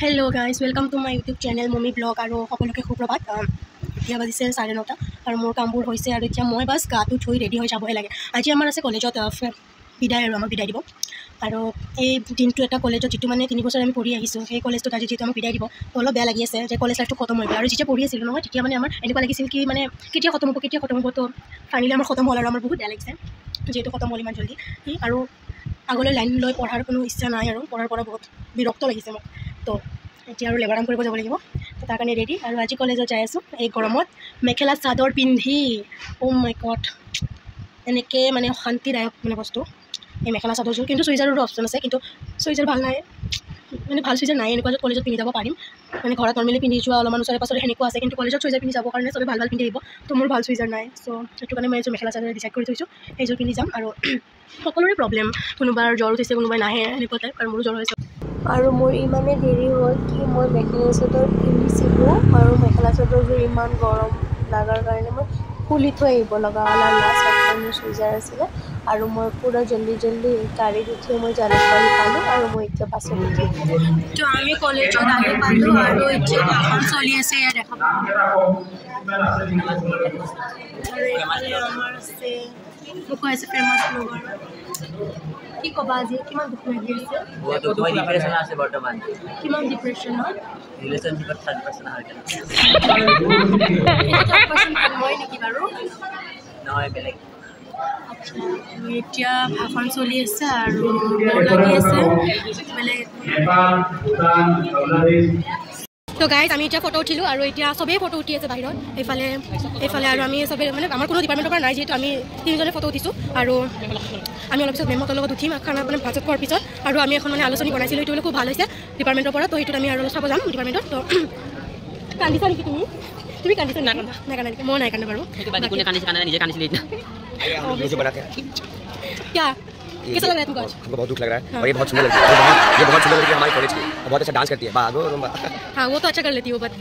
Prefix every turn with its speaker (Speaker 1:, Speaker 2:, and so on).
Speaker 1: hello guys welcome to my YouTube channel mummy blog और सकलोके सुप्रभात इतना बजिसे 9:30 और मोर कामबूर होइसे और इतना मैं बस गाटो धुई रेडी हो जाबहे लागे आज आमार आछे कलेजत विदाय और आमाक विदाय दिब और ये दिनटो एटा कलेजत जी माने 3 बछर आमि पढ़ी आहिছোঁ সেই कलेजत आज जेहेतु आमाक विदाय दिब तो अलप बेया लागि आछे जे कलेज लाइफटो खतम हो गल और जेতিয়া पढ़ी आছিলোঁ নহয় তেতিয়া মানে आमार एनेकुवा लागिছিল कि माने केতিয়া खतम হ'ব तो फाइनली आमार खतम हल और आमार बहुत बेया लागिছে जेहेतु खतम हल इमान जल्दी और आगলৈ लाइन লৈ पढ़ार कोनो इच्छा নাই और पढ़ार पर बहुत विरक्त লাগিছে মোক तो এতিয়া লেবাৰ কাম কৰিব যাব লাগিব তো তাৰ কাৰণে ৰেডি আৰু আজি কলেজত যাই আছোঁ এই গৰমত মেখেলা চাদৰ পিন্ধি ও মাই গড এনেকৈ মানে শান্তিদায়ক মানে বস্তু এই মেখেলা চাদৰযোৰ কিন্তু চুইজাৰৰো অপশ্যন আছে কিন্তু চুইজাৰ ভাল নাই মানে ভাল চুইজাৰ নাই এনেকুৱা কলেজত পিন্ধি যাব পাৰিম মানে ঘৰত নৰ্মেলি পিন্ধি যোৱা অলপমান ওচৰে পাছৰে সেনেকুৱা আছে কিন্তু কলেজত চুইজাৰ পিন্ধি যাবৰ কাৰণে চবে ভাল পিন্ধি আহিব তো মোৰ ভাল চুইজাৰ নাই চ' সেইটো কাৰণে মই এইযোৰ মেখেলা চাদৰ ডিচাইড কৰি থৈছোঁ সেইযোৰ পিন্ধি যাম আৰু সকলোৰে প্ৰব্লেম কোনোবাৰ জ্বৰ উঠিছে কোনোবাই নাহে এনেকুৱা টাইপ আৰু মোৰো জ্বৰ হৈছে और मोर इमाने देरी हल कि मैं मेखेला चादर पिंधिছিলোঁ और मेखेला चादरযোৰ इमान गरम लागार कारण मैं खुली थৈ আহিব লগা হ'ল लास्ट মোৰ চুইজাৰ আছিলে और मैं पूरा जल्दी गाड़ी उठी मैं जालुकबाৰী पाলোঁ और मैं এতিয়া বাছত উঠি तो आमी कलेजत आহি पाলোঁ और এতিয়া ভাষণ চলি আছে ইয়াত দেখা আমাৰ আছে লোক আছে ফেমাস ব্লগাৰ কি কবা আজি কিমান দুখ লাগি আছে
Speaker 2: তো মই ডিপ্ৰেছন আছে বৰ্তমান
Speaker 1: কিমান ডিপ্ৰেছন হয়
Speaker 2: ৰিলেশনশিপত 30% হয়
Speaker 1: মই নেকি বাৰু
Speaker 2: নহয় বেলেগ
Speaker 1: এতিয়া ভাষণ চলি আছে আৰু লাগি আছে বেলেগ तो गाइज आमी इतना फटो उठिलो और इतना सबे फटो उठी आछे बाहिरत एफाले और आमी सबे माने आमार कोनो डिपार्टमेंटर पर नाइ जेहेतु आमी तीनजने फटो उठिছোঁ और आमी अलप पिছত मेमहতৰ লগত उठिम खाना মানে ভাত খোৱাৰ পিছত আৰু আমি এখন মানে আলোচনী বনাইছিলোঁ এইটো খুব ভাল হৈছে ডিপাৰ্টমেন্টৰ পৰা তো এইটোত আমি আৰু চাব যাম ডিপাৰ্টমেন্টত তো কান্দিছা নেকি তুমি কান্দিছা না কান্দা নেকি মই নাই কান্দা বাৰু
Speaker 2: সেইটো বাদি কোনে কান্দিছে কান্দা নিজে কান্দিছিল এটা
Speaker 3: मुझे बड़ा
Speaker 1: क्या कैसा लग रहा है तुमको आज
Speaker 3: हमको बहुत दुख लग रहा है और ये बहुत सुंदर लड़की है ये बहुत सुंदर लड़की है हमारे कॉलेज की बहुत अच्छा डांस करती है बागो
Speaker 1: हाँ वो तो अच्छा कर लेती है वो बात